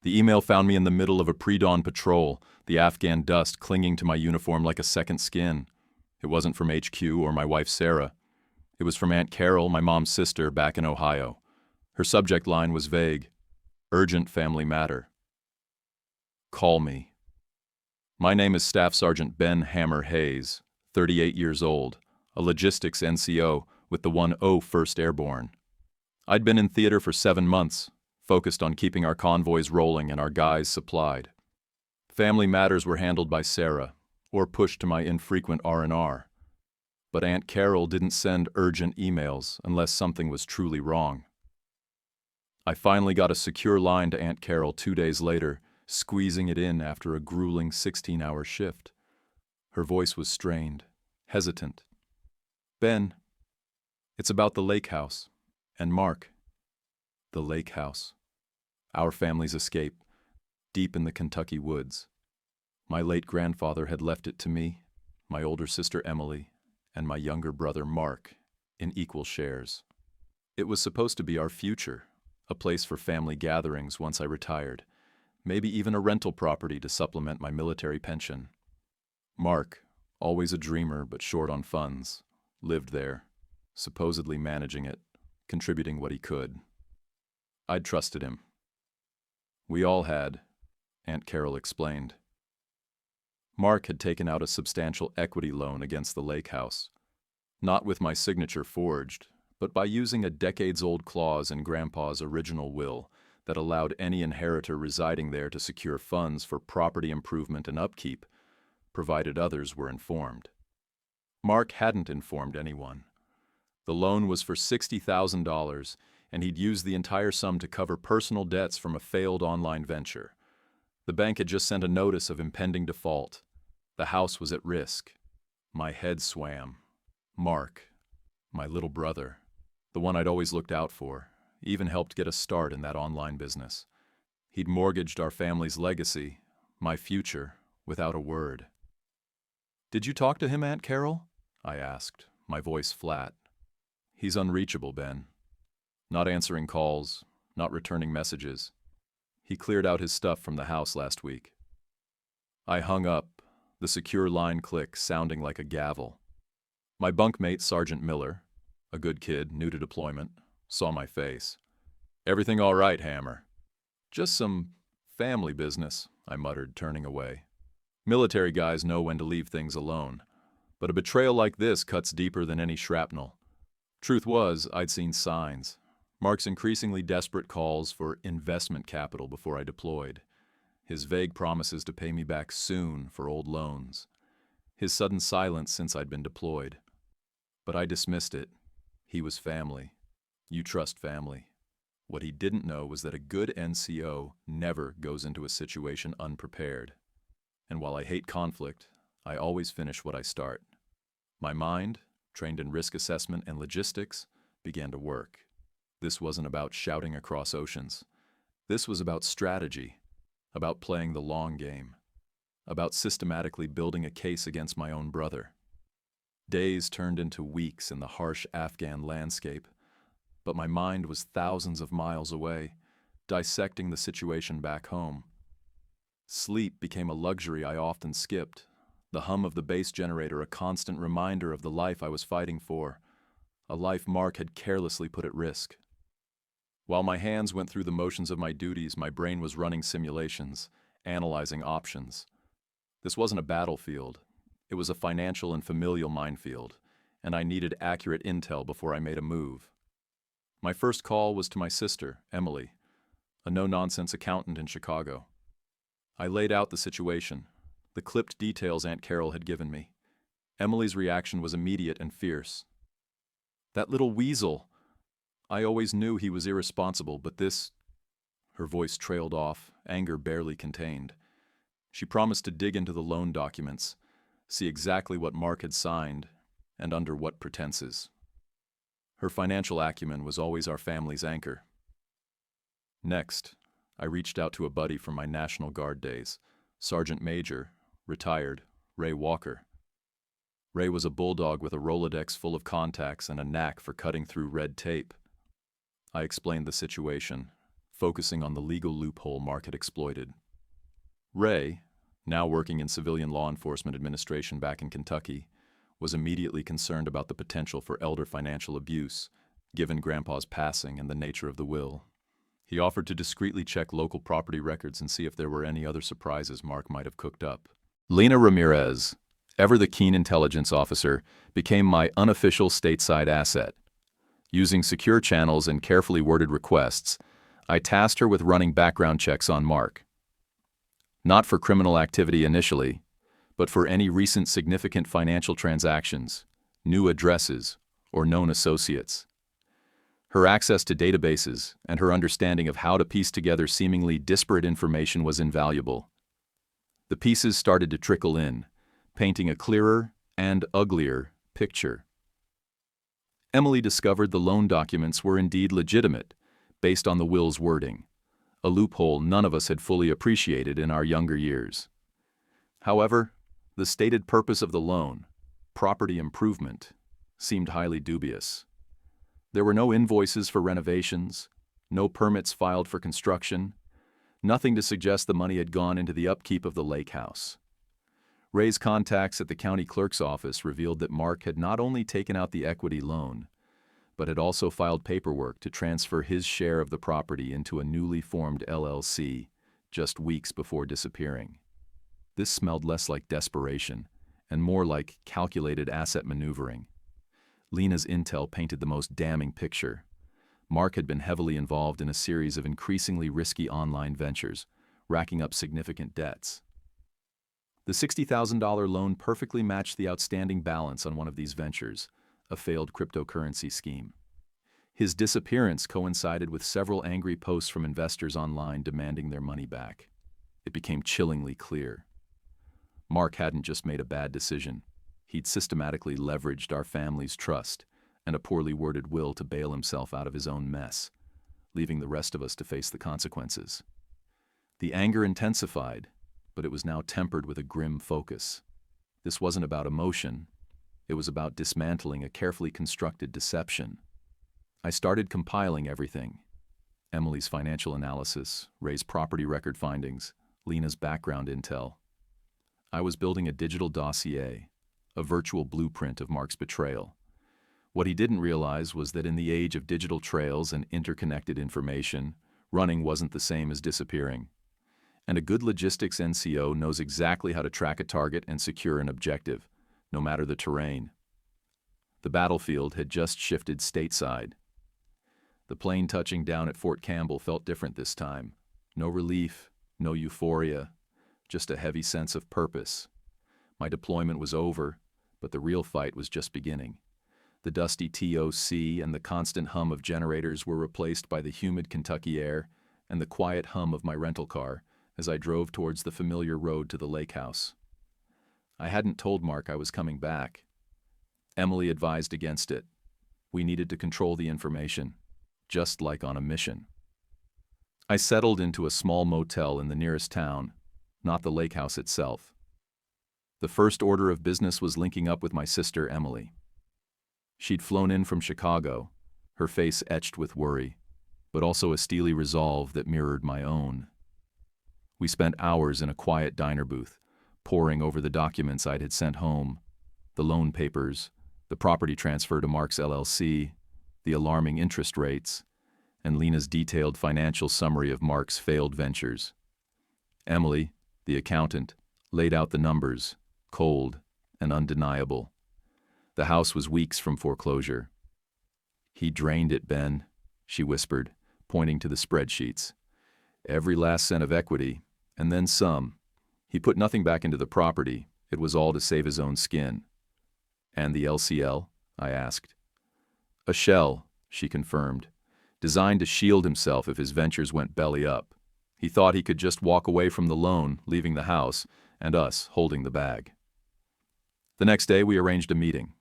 The email found me in the middle of a pre-dawn patrol, the Afghan dust clinging to my uniform like a second skin. It wasn't from HQ or my wife Sarah. It was from Aunt Carol, my mom's sister, back in Ohio. Her subject line was vague. Urgent family matter. Call me. My name is Staff Sergeant Ben Hammer Hayes, 38 years old, a logistics NCO with the 101st Airborne. I'd been in theater for 7 months, focused on keeping our convoys rolling and our guys supplied. Family matters were handled by Sarah, or pushed to my infrequent R&R. But Aunt Carol didn't send urgent emails unless something was truly wrong. I finally got a secure line to Aunt Carol 2 days later, squeezing it in after a grueling 16-hour shift. Her voice was strained, hesitant. Ben, it's about the lake house. And Mark. The lake house. Our family's escape, deep in the Kentucky woods. My late grandfather had left it to me, my older sister Emily, and my younger brother Mark, in equal shares. It was supposed to be our future, a place for family gatherings once I retired, maybe even a rental property to supplement my military pension. Mark, always a dreamer but short on funds, lived there, supposedly managing it, contributing what he could. I'd trusted him. We all had, Aunt Carol explained. Mark had taken out a substantial equity loan against the lake house, not with my signature forged, but by using a decades-old clause in Grandpa's original will that allowed any inheritor residing there to secure funds for property improvement and upkeep, provided others were informed. Mark hadn't informed anyone. The loan was for $60,000, and he'd used the entire sum to cover personal debts from a failed online venture. The bank had just sent a notice of impending default. The house was at risk. My head swam. Mark, my little brother, the one I'd always looked out for, even helped get a start in that online business. He'd mortgaged our family's legacy, my future, without a word. "Did you talk to him, Aunt Carol?" I asked, my voice flat. "He's unreachable, Ben. Not answering calls, not returning messages. He cleared out his stuff from the house last week." I hung up, the secure line click sounding like a gavel. My bunkmate, Sergeant Miller, a good kid, new to deployment, saw my face. "Everything all right, Hammer?" "Just some family business," I muttered, turning away. Military guys know when to leave things alone, but a betrayal like this cuts deeper than any shrapnel. Truth was, I'd seen signs. Mark's increasingly desperate calls for investment capital before I deployed. His vague promises to pay me back soon for old loans. His sudden silence since I'd been deployed. But I dismissed it. He was family. You trust family. What he didn't know was that a good NCO never goes into a situation unprepared. And while I hate conflict, I always finish what I start. My mind, trained in risk assessment and logistics, began to work. This wasn't about shouting across oceans. This was about strategy, about playing the long game, about systematically building a case against my own brother. Days turned into weeks in the harsh Afghan landscape, but my mind was thousands of miles away, dissecting the situation back home. Sleep became a luxury I often skipped, the hum of the base generator a constant reminder of the life I was fighting for, a life Mark had carelessly put at risk. While my hands went through the motions of my duties, my brain was running simulations, analyzing options. This wasn't a battlefield. It was a financial and familial minefield, and I needed accurate intel before I made a move. My first call was to my sister, Emily, a no-nonsense accountant in Chicago. I laid out the situation, the clipped details Aunt Carol had given me. Emily's reaction was immediate and fierce. "That little weasel! I always knew he was irresponsible, but this—" Her voice trailed off, anger barely contained. She promised to dig into the loan documents, see exactly what Mark had signed, and under what pretenses. Her financial acumen was always our family's anchor. Next, I reached out to a buddy from my National Guard days, Sergeant Major, retired, Ray Walker. Ray was a bulldog with a Rolodex full of contacts and a knack for cutting through red tape. I explained the situation, focusing on the legal loophole Mark had exploited. Ray, now working in civilian law enforcement administration back in Kentucky, was immediately concerned about the potential for elder financial abuse, given Grandpa's passing and the nature of the will. He offered to discreetly check local property records and see if there were any other surprises Mark might have cooked up. Lena Ramirez, ever the keen intelligence officer, became my unofficial stateside asset. Using secure channels and carefully worded requests, I tasked her with running background checks on Mark. Not for criminal activity initially, but for any recent significant financial transactions, new addresses, or known associates. Her access to databases and her understanding of how to piece together seemingly disparate information was invaluable. The pieces started to trickle in, painting a clearer and uglier picture. Emily discovered the loan documents were indeed legitimate, based on the will's wording, a loophole none of us had fully appreciated in our younger years. However, the stated purpose of the loan, property improvement, seemed highly dubious. There were no invoices for renovations, no permits filed for construction, nothing to suggest the money had gone into the upkeep of the lake house. Ray's contacts at the county clerk's office revealed that Mark had not only taken out the equity loan, but had also filed paperwork to transfer his share of the property into a newly formed LLC just weeks before disappearing. This smelled less like desperation and more like calculated asset maneuvering. Lena's intel painted the most damning picture. Mark had been heavily involved in a series of increasingly risky online ventures, racking up significant debts. The $60,000 loan perfectly matched the outstanding balance on one of these ventures, a failed cryptocurrency scheme. His disappearance coincided with several angry posts from investors online demanding their money back. It became chillingly clear. Mark hadn't just made a bad decision. He'd systematically leveraged our family's trust and a poorly worded will to bail himself out of his own mess, leaving the rest of us to face the consequences. The anger intensified, but it was now tempered with a grim focus. This wasn't about emotion. It was about dismantling a carefully constructed deception. I started compiling everything. Emily's financial analysis, Ray's property record findings, Lena's background intel. I was building a digital dossier, a virtual blueprint of Mark's betrayal. What he didn't realize was that in the age of digital trails and interconnected information, running wasn't the same as disappearing. And a good logistics NCO knows exactly how to track a target and secure an objective, no matter the terrain. The battlefield had just shifted stateside. The plane touching down at Fort Campbell felt different this time. No relief, no euphoria, just a heavy sense of purpose. My deployment was over, but the real fight was just beginning. The dusty TOC and the constant hum of generators were replaced by the humid Kentucky air and the quiet hum of my rental car as I drove towards the familiar road to the lake house. I hadn't told Mark I was coming back. Emily advised against it. We needed to control the information, just like on a mission. I settled into a small motel in the nearest town, not the lake house itself. The first order of business was linking up with my sister Emily. She'd flown in from Chicago, her face etched with worry, but also a steely resolve that mirrored my own. We spent hours in a quiet diner booth, poring over the documents I'd had sent home, the loan papers, the property transfer to Mark's LLC, the alarming interest rates, and Lena's detailed financial summary of Mark's failed ventures. Emily, the accountant, laid out the numbers, cold and undeniable. The house was weeks from foreclosure. "He drained it, Ben," she whispered, pointing to the spreadsheets. "Every last cent of equity, and then some. He put nothing back into the property. It was all to save his own skin." "And the LCL?" I asked. "A shell," she confirmed, "designed to shield himself if his ventures went belly up. He thought he could just walk away from the loan, leaving the house, and us holding the bag." The next day we arranged a meeting.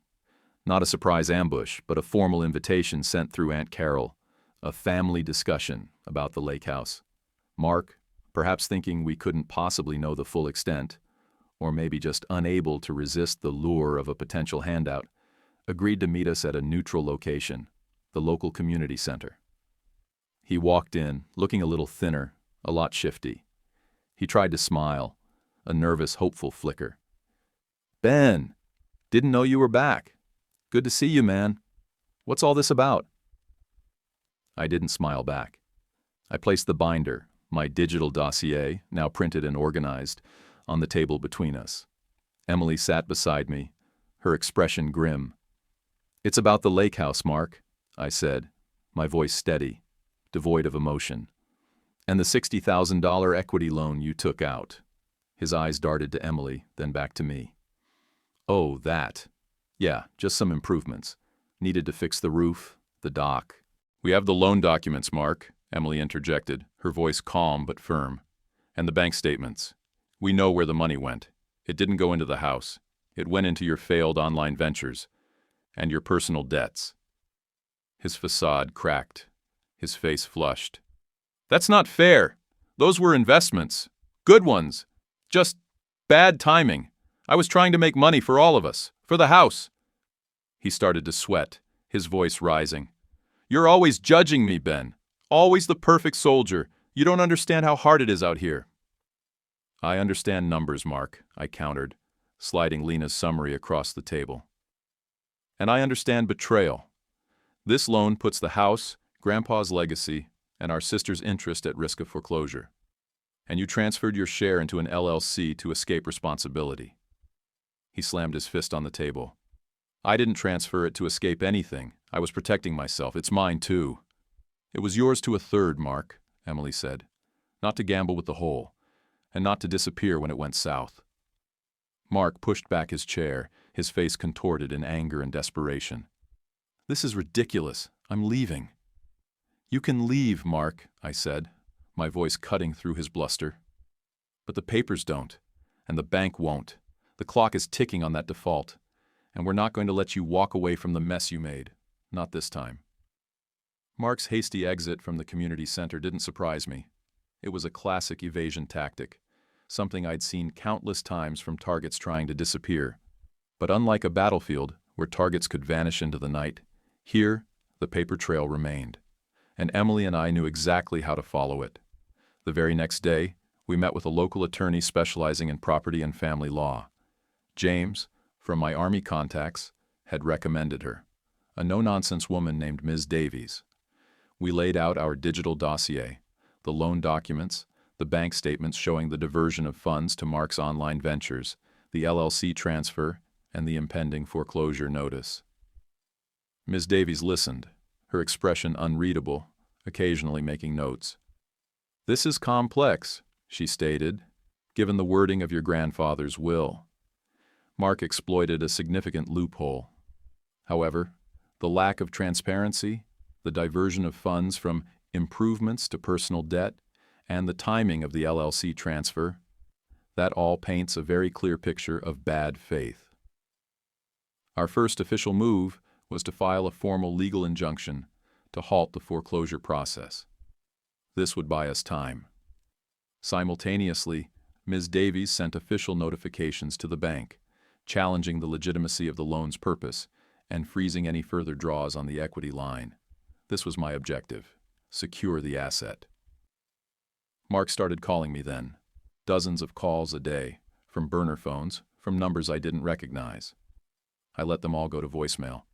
Not a surprise ambush, but a formal invitation sent through Aunt Carol, a family discussion about the lake house. Mark, perhaps thinking we couldn't possibly know the full extent, or maybe just unable to resist the lure of a potential handout, agreed to meet us at a neutral location, the local community center. He walked in, looking a little thinner, a lot shifty. He tried to smile, a nervous, hopeful flicker. "Ben, didn't know you were back. Good to see you, man. What's all this about?" I didn't smile back. I placed the binder, my digital dossier, now printed and organized, on the table between us. Emily sat beside me, her expression grim. "It's about the lake house, Mark," I said, my voice steady, devoid of emotion. "And the $60,000 equity loan you took out." His eyes darted to Emily, then back to me. "Oh, that. Yeah, just some improvements. Needed to fix the roof, the dock." "We have the loan documents, Mark," Emily interjected, her voice calm but firm. "And the bank statements. We know where the money went. It didn't go into the house. It went into your failed online ventures and your personal debts." His facade cracked. His face flushed. "That's not fair. Those were investments. Good ones. Just bad timing. I was trying to make money for all of us, for the house." He started to sweat, his voice rising. "You're always judging me, Ben. Always the perfect soldier. You don't understand how hard it is out here." "I understand numbers, Mark," I countered, sliding Lena's summary across the table. "And I understand betrayal. This loan puts the house, Grandpa's legacy, and our sister's interest at risk of foreclosure. And you transferred your share into an LLC to escape responsibility." He slammed his fist on the table. "I didn't transfer it to escape anything. I was protecting myself. It's mine, too." "It was yours to a third, Mark," Emily said. "Not to gamble with the whole, and not to disappear when it went south." Mark pushed back his chair, his face contorted in anger and desperation. "This is ridiculous. I'm leaving." "You can leave, Mark," I said, my voice cutting through his bluster. "But the papers don't, and the bank won't. The clock is ticking on that default, and we're not going to let you walk away from the mess you made. Not this time." Mark's hasty exit from the community center didn't surprise me. It was a classic evasion tactic, something I'd seen countless times from targets trying to disappear. But unlike a battlefield, where targets could vanish into the night, here, the paper trail remained. And Emily and I knew exactly how to follow it. The very next day, we met with a local attorney specializing in property and family law. James, from my Army contacts, had recommended her, a no-nonsense woman named Ms. Davies. We laid out our digital dossier, the loan documents, the bank statements showing the diversion of funds to Mark's online ventures, the LLC transfer, and the impending foreclosure notice. Ms. Davies listened, her expression unreadable, occasionally making notes. "This is complex," she stated, "given the wording of your grandfather's will." Mark exploited a significant loophole. However, the lack of transparency, the diversion of funds from improvements to personal debt, and the timing of the LLC transfer, that all paints a very clear picture of bad faith. Our first official move was to file a formal legal injunction to halt the foreclosure process. This would buy us time. Simultaneously, Ms. Davies sent official notifications to the bank, challenging the legitimacy of the loan's purpose and freezing any further draws on the equity line. This was my objective: secure the asset. Mark started calling me then, dozens of calls a day, from burner phones, from numbers I didn't recognize. I let them all go to voicemail.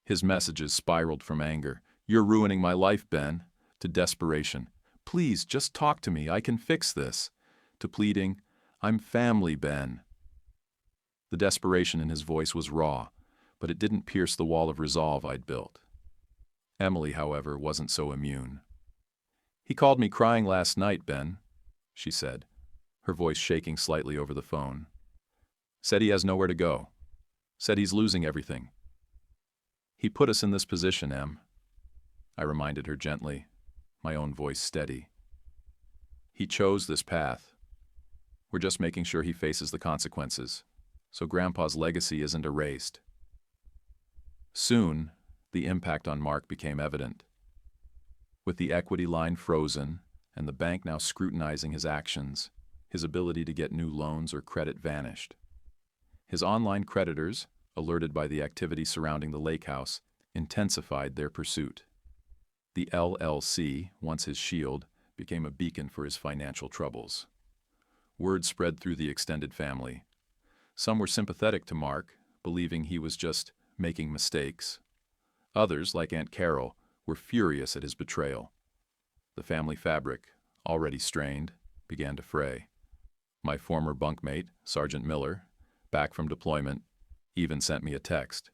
His messages spiraled from anger, "You're ruining my life, Ben," to desperation, "Please, just talk to me, I can fix this," to pleading, "I'm family, Ben." The desperation in his voice was raw, but it didn't pierce the wall of resolve I'd built. Emily, however, wasn't so immune. "He called me crying last night, Ben," she said, her voice shaking slightly over the phone. "Said he has nowhere to go. Said he's losing everything." "He put us in this position, Em," I reminded her gently, my own voice steady. "He chose this path. We're just making sure he faces the consequences, so Grandpa's legacy isn't erased." Soon, the impact on Mark became evident. With the equity line frozen and the bank now scrutinizing his actions, his ability to get new loans or credit vanished. His online creditors, alerted by the activity surrounding the lake house, intensified their pursuit. The LLC, once his shield, became a beacon for his financial troubles. Word spread through the extended family. Some were sympathetic to Mark, believing he was just making mistakes. Others, like Aunt Carol, were furious at his betrayal. The family fabric, already strained, began to fray. My former bunkmate, Sergeant Miller, back from deployment, even sent me a text.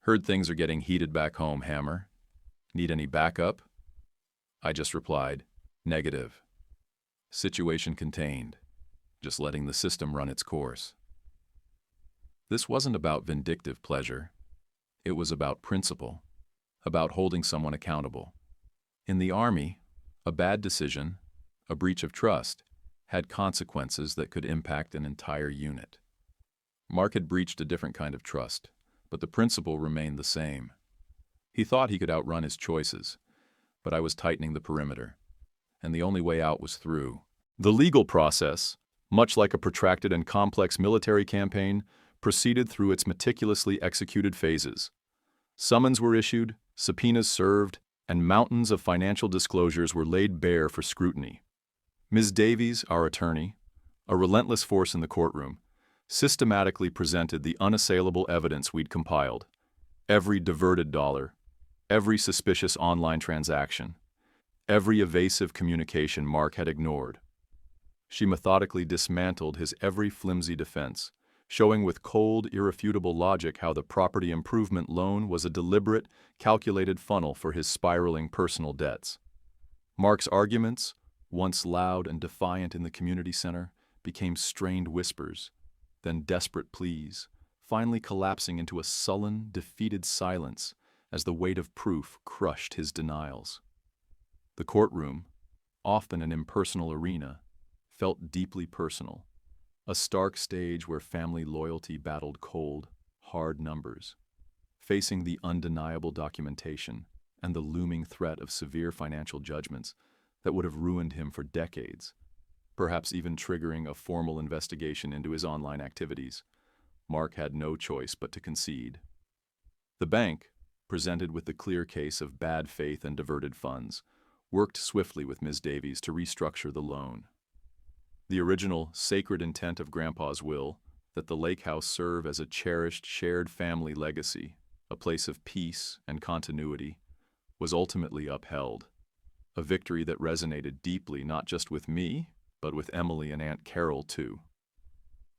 "Heard things are getting heated back home, Hammer. Need any backup?" I just replied, "Negative. Situation contained. Just letting the system run its course." This wasn't about vindictive pleasure. It was about principle, about holding someone accountable. In the Army, a bad decision, a breach of trust, had consequences that could impact an entire unit. Mark had breached a different kind of trust, but the principle remained the same. He thought he could outrun his choices, but I was tightening the perimeter, and the only way out was through. The legal process, much like a protracted and complex military campaign, proceeded through its meticulously executed phases. Summons were issued, subpoenas served, and mountains of financial disclosures were laid bare for scrutiny. Ms. Davies, our attorney, a relentless force in the courtroom, systematically presented the unassailable evidence we'd compiled. Every diverted dollar, every suspicious online transaction, every evasive communication Mark had ignored. She methodically dismantled his every flimsy defense, showing with cold, irrefutable logic how the property improvement loan was a deliberate, calculated funnel for his spiraling personal debts. Mark's arguments, once loud and defiant in the community center, became strained whispers, then desperate pleas, finally collapsing into a sullen, defeated silence as the weight of proof crushed his denials. The courtroom, often an impersonal arena, felt deeply personal, a stark stage where family loyalty battled cold, hard numbers. Facing the undeniable documentation and the looming threat of severe financial judgments that would have ruined him for decades, perhaps even triggering a formal investigation into his online activities, Mark had no choice but to concede. The bank, presented with the clear case of bad faith and diverted funds, worked swiftly with Ms. Davies to restructure the loan. The original sacred intent of Grandpa's will, that the lake house serve as a cherished shared family legacy, a place of peace and continuity, was ultimately upheld, a victory that resonated deeply not just with me, but with Emily and Aunt Carol too.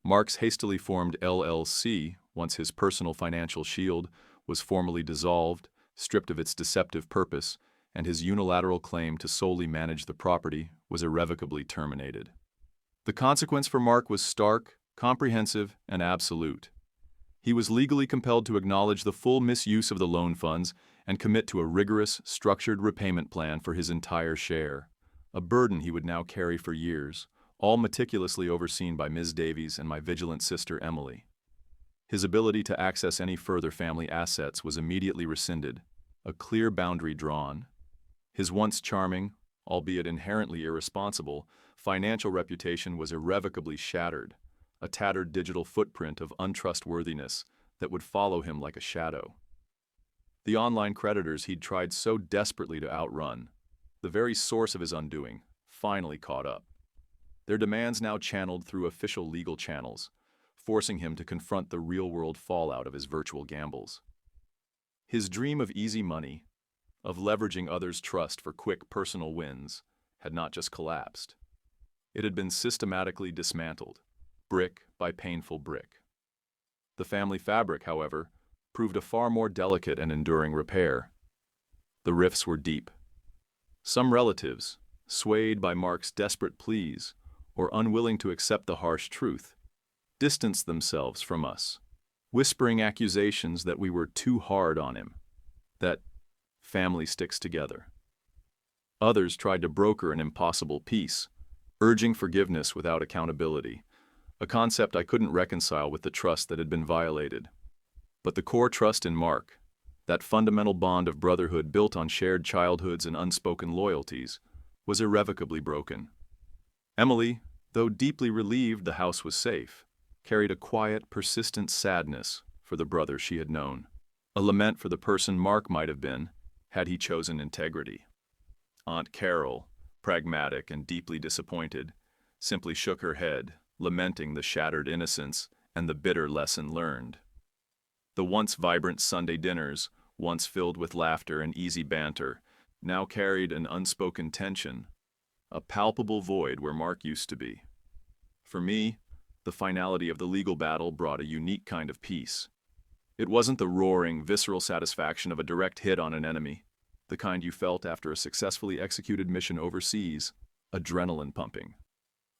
Mark's hastily formed LLC, once his personal financial shield, was formally dissolved, stripped of its deceptive purpose, and his unilateral claim to solely manage the property was irrevocably terminated. The consequence for Mark was stark, comprehensive, and absolute. He was legally compelled to acknowledge the full misuse of the loan funds and commit to a rigorous, structured repayment plan for his entire share, a burden he would now carry for years, all meticulously overseen by Ms. Davies and my vigilant sister Emily. His ability to access any further family assets was immediately rescinded, a clear boundary drawn. His once charming, albeit inherently irresponsible, financial reputation was irrevocably shattered, a tattered digital footprint of untrustworthiness that would follow him like a shadow. The online creditors he'd tried so desperately to outrun, the very source of his undoing, finally caught up. Their demands now channeled through official legal channels, forcing him to confront the real-world fallout of his virtual gambles. His dream of easy money, of leveraging others' trust for quick personal wins, had not just collapsed. It had been systematically dismantled, brick by painful brick. The family fabric, however, proved a far more delicate and enduring repair. The rifts were deep. Some relatives, swayed by Mark's desperate pleas or unwilling to accept the harsh truth, distanced themselves from us, whispering accusations that we were too hard on him, that family sticks together. Others tried to broker an impossible peace, urging forgiveness without accountability, a concept I couldn't reconcile with the trust that had been violated. But the core trust in Mark, that fundamental bond of brotherhood built on shared childhoods and unspoken loyalties, was irrevocably broken. Emily, though deeply relieved the house was safe, carried a quiet, persistent sadness for the brother she had known, a lament for the person Mark might have been had he chosen integrity. Aunt Carol, pragmatic and deeply disappointed, simply shook her head, lamenting the shattered innocence and the bitter lesson learned. The once vibrant Sunday dinners, once filled with laughter and easy banter, now carried an unspoken tension, a palpable void where Mark used to be. For me, the finality of the legal battle brought a unique kind of peace. It wasn't the roaring, visceral satisfaction of a direct hit on an enemy, the kind you felt after a successfully executed mission overseas, adrenaline pumping.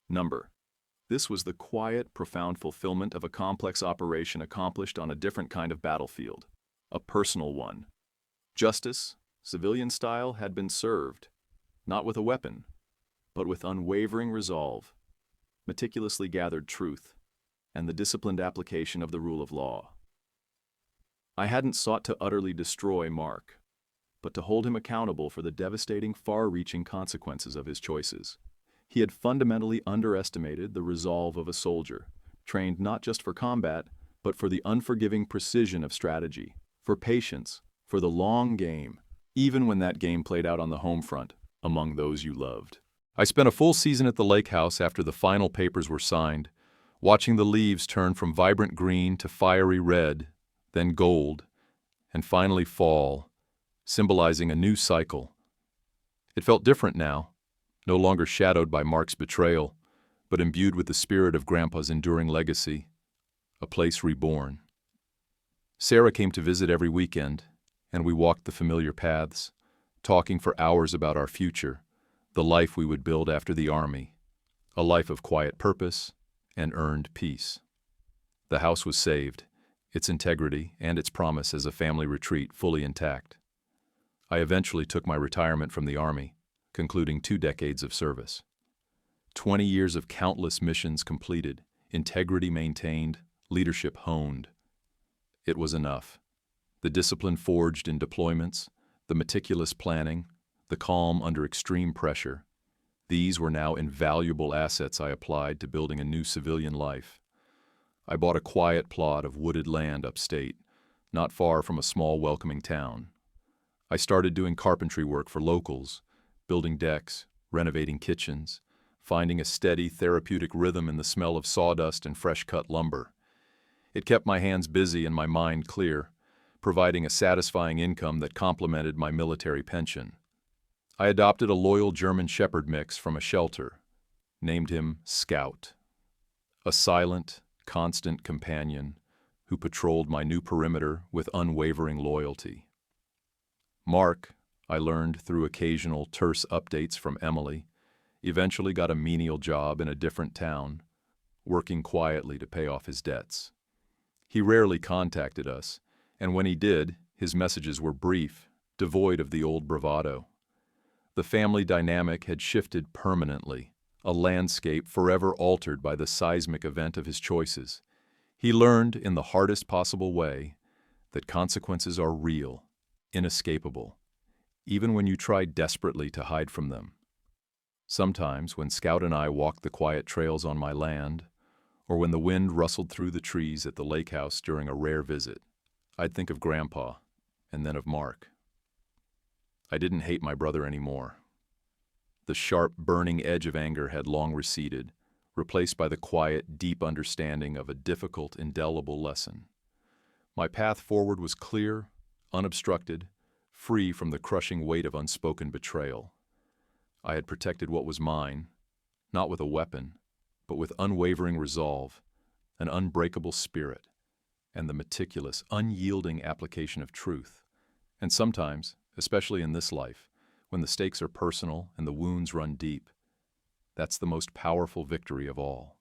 Number. This was the quiet, profound fulfillment of a complex operation accomplished on a different kind of battlefield, a personal one. Justice, civilian style, had been served, not with a weapon, but with unwavering resolve, meticulously gathered truth, and the disciplined application of the rule of law. I hadn't sought to utterly destroy Mark, but to hold him accountable for the devastating, far-reaching consequences of his choices. He had fundamentally underestimated the resolve of a soldier, trained not just for combat, but for the unforgiving precision of strategy, for patience, for the long game, even when that game played out on the home front, among those you loved. I spent a full season at the lake house after the final papers were signed, watching the leaves turn from vibrant green to fiery red, then gold, and finally fall, symbolizing a new cycle. It felt different now, no longer shadowed by Mark's betrayal, but imbued with the spirit of Grandpa's enduring legacy, a place reborn. Sarah came to visit every weekend, and we walked the familiar paths, talking for hours about our future, the life we would build after the Army, a life of quiet purpose and earned peace. The house was saved, its integrity and its promise as a family retreat fully intact. I eventually took my retirement from the Army, concluding 2 decades of service. 20 years of countless missions completed, integrity maintained, leadership honed. It was enough. The discipline forged in deployments, the meticulous planning, the calm under extreme pressure. These were now invaluable assets I applied to building a new civilian life. I bought a quiet plot of wooded land upstate, not far from a small welcoming town. I started doing carpentry work for locals, building decks, renovating kitchens, finding a steady, therapeutic rhythm in the smell of sawdust and fresh-cut lumber. It kept my hands busy and my mind clear, providing a satisfying income that complemented my military pension. I adopted a loyal German Shepherd mix from a shelter, named him Scout, a silent, constant companion who patrolled my new perimeter with unwavering loyalty. Mark, I learned through occasional terse updates from Emily, eventually got a menial job in a different town, working quietly to pay off his debts. He rarely contacted us, and when he did, his messages were brief, devoid of the old bravado. The family dynamic had shifted permanently, a landscape forever altered by the seismic event of his choices. He learned in the hardest possible way that consequences are real, inescapable, even when you try desperately to hide from them. Sometimes, when Scout and I walked the quiet trails on my land, or when the wind rustled through the trees at the lake house during a rare visit, I'd think of Grandpa, and then of Mark. I didn't hate my brother anymore. The sharp, burning edge of anger had long receded, replaced by the quiet, deep understanding of a difficult, indelible lesson. My path forward was clear, unobstructed, free from the crushing weight of unspoken betrayal. I had protected what was mine, not with a weapon, but with unwavering resolve, an unbreakable spirit, and the meticulous, unyielding application of truth. And sometimes, especially in this life, when the stakes are personal and the wounds run deep, that's the most powerful victory of all.